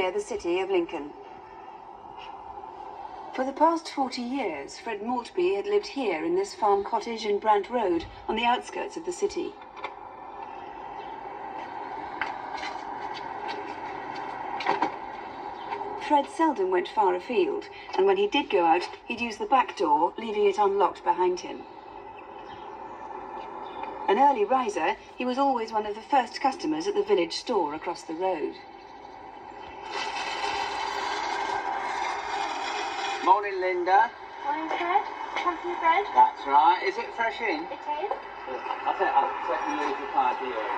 near the city of Lincoln. For the past 40 years, Fred Maltby had lived here in this farm cottage in Brant Road on the outskirts of the city. Fred seldom went far afield, and when he did go out, he'd use the back door, leaving it unlocked behind him. An early riser, he was always one of the first customers at the village store across the road. Morning, Linda. Morning, Fred. Come from the bread? That's right. Is it fresh in? It is. I think I'll let you leave the party here.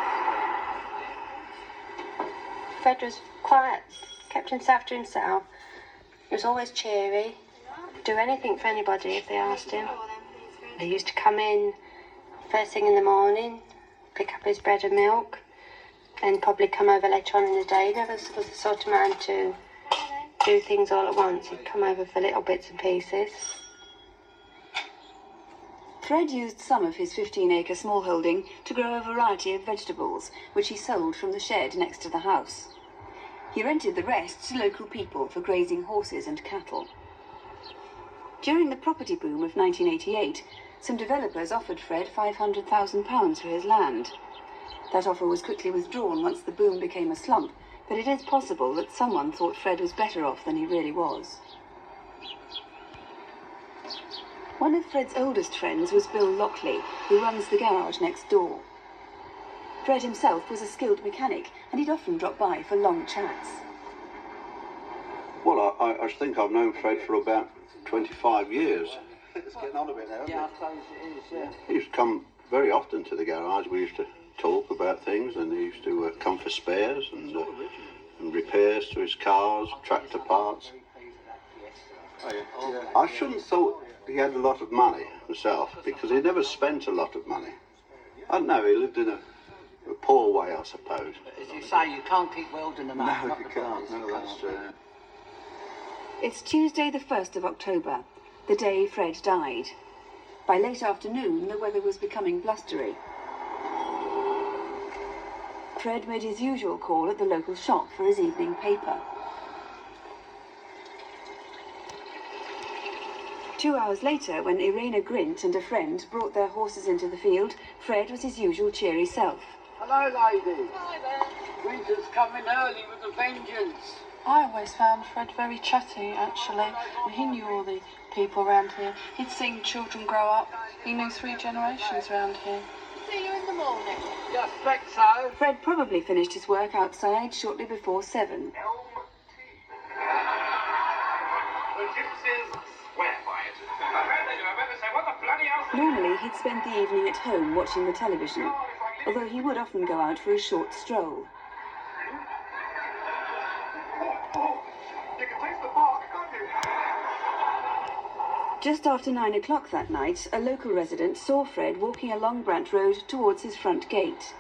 Fred was quiet, kept himself to himself. He was always cheery, do anything for anybody if they asked him. He used to come in first thing in the morning, pick up his bread and milk, and probably come over later on in the day. He never was the sort of man to do things all at once. He'd come over for little bits and pieces. Fred used some of his 15-acre smallholding to grow a variety of vegetables, which he sold from the shed next to the house. He rented the rest to local people for grazing horses and cattle. During the property boom of 1988, some developers offered Fred £500,000 for his land. That offer was quickly withdrawn once the boom became a slump, but it is possible that someone thought Fred was better off than he really was. One of Fred's oldest friends was Bill Lockley, who runs the garage next door. Fred himself was a skilled mechanic, and he'd often drop by for long chats. Well, I think I've known Fred for about 25 years. It's getting on a bit now, isn't Yeah, it? I suppose it is, yeah. He used to come very often to the garage. We used to talk about things, and he used to come for spares and repairs to his cars, tractor parts. Oh, yeah. I shouldn't have thought he had a lot of money himself, because he never spent a lot of money. I don't know, he lived in a poor way, I suppose. As you say, you can't keep wielding them up. No, you can't. No, that's true. It's Tuesday the 1st of October, the day Fred died. By late afternoon, the weather was becoming blustery. Fred made his usual call at the local shop for his evening paper. 2 hours later, when Irena Grint and a friend brought their horses into the field, Fred was his usual cheery self. Hello, ladies. Hi there. Winter's coming early with a vengeance. I always found Fred very chatty, actually, and he knew all the people around here. He'd seen children grow up. He knew 3 generations around here. See you in the morning. You expect so? Fred probably finished his work outside shortly before 7. Normally, he'd spend the evening at home watching the television, although he would often go out for a short stroll. Just after 9 o'clock that night, a local resident saw Fred walking along Brant Road towards his front gate.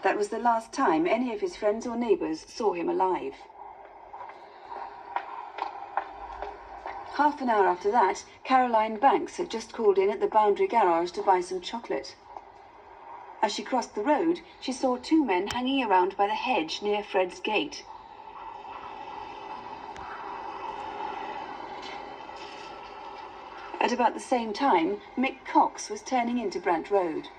That was the last time any of his friends or neighbours saw him alive. Half an hour after that, Caroline Banks had just called in at the Boundary Garage to buy some chocolate. As she crossed the road, she saw 2 men hanging around by the hedge near Fred's gate. At about the same time, Mick Cox was turning into Brant Road.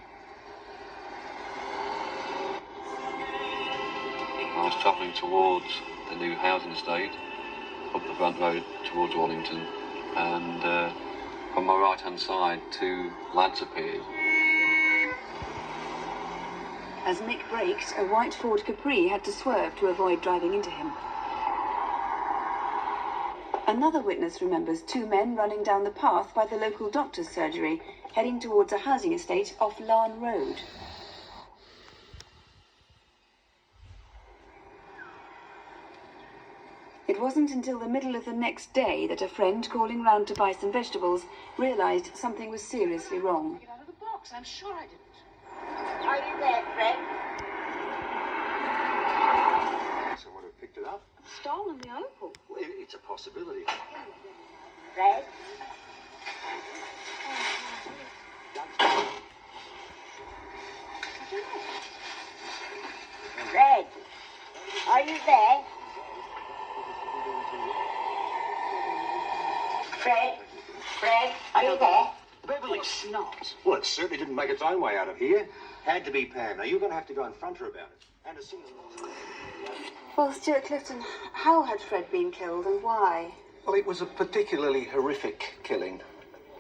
I was travelling towards the new housing estate, up the Brant Road towards Wallington, and on my right-hand side, 2 lads appeared. As Mick braked, a white Ford Capri had to swerve to avoid driving into him. Another witness remembers 2 men running down the path by the local doctor's surgery, heading towards a housing estate off Larne Road. It wasn't until the middle of the next day that a friend calling round to buy some vegetables realised something was seriously wrong. Get out of the box, I'm sure I didn't. Are you there, Fred? Someone have picked it up. Stolen the opal. Well, it's a possibility. Fred? Fred, are you there? Fred? Fred, are you there? Beverly. It's not. Well, it certainly didn't make its own way out of here. Had to be Pam. Now, you're going to have to go and front her about it. And as soon as... Well, Stuart Clifton, how had Fred been killed and why? Well, it was a particularly horrific killing.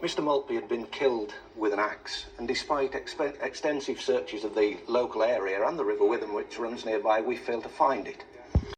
Mr. Maltby had been killed with an axe, and despite extensive searches of the local area and the River Witham, which runs nearby, we failed to find it.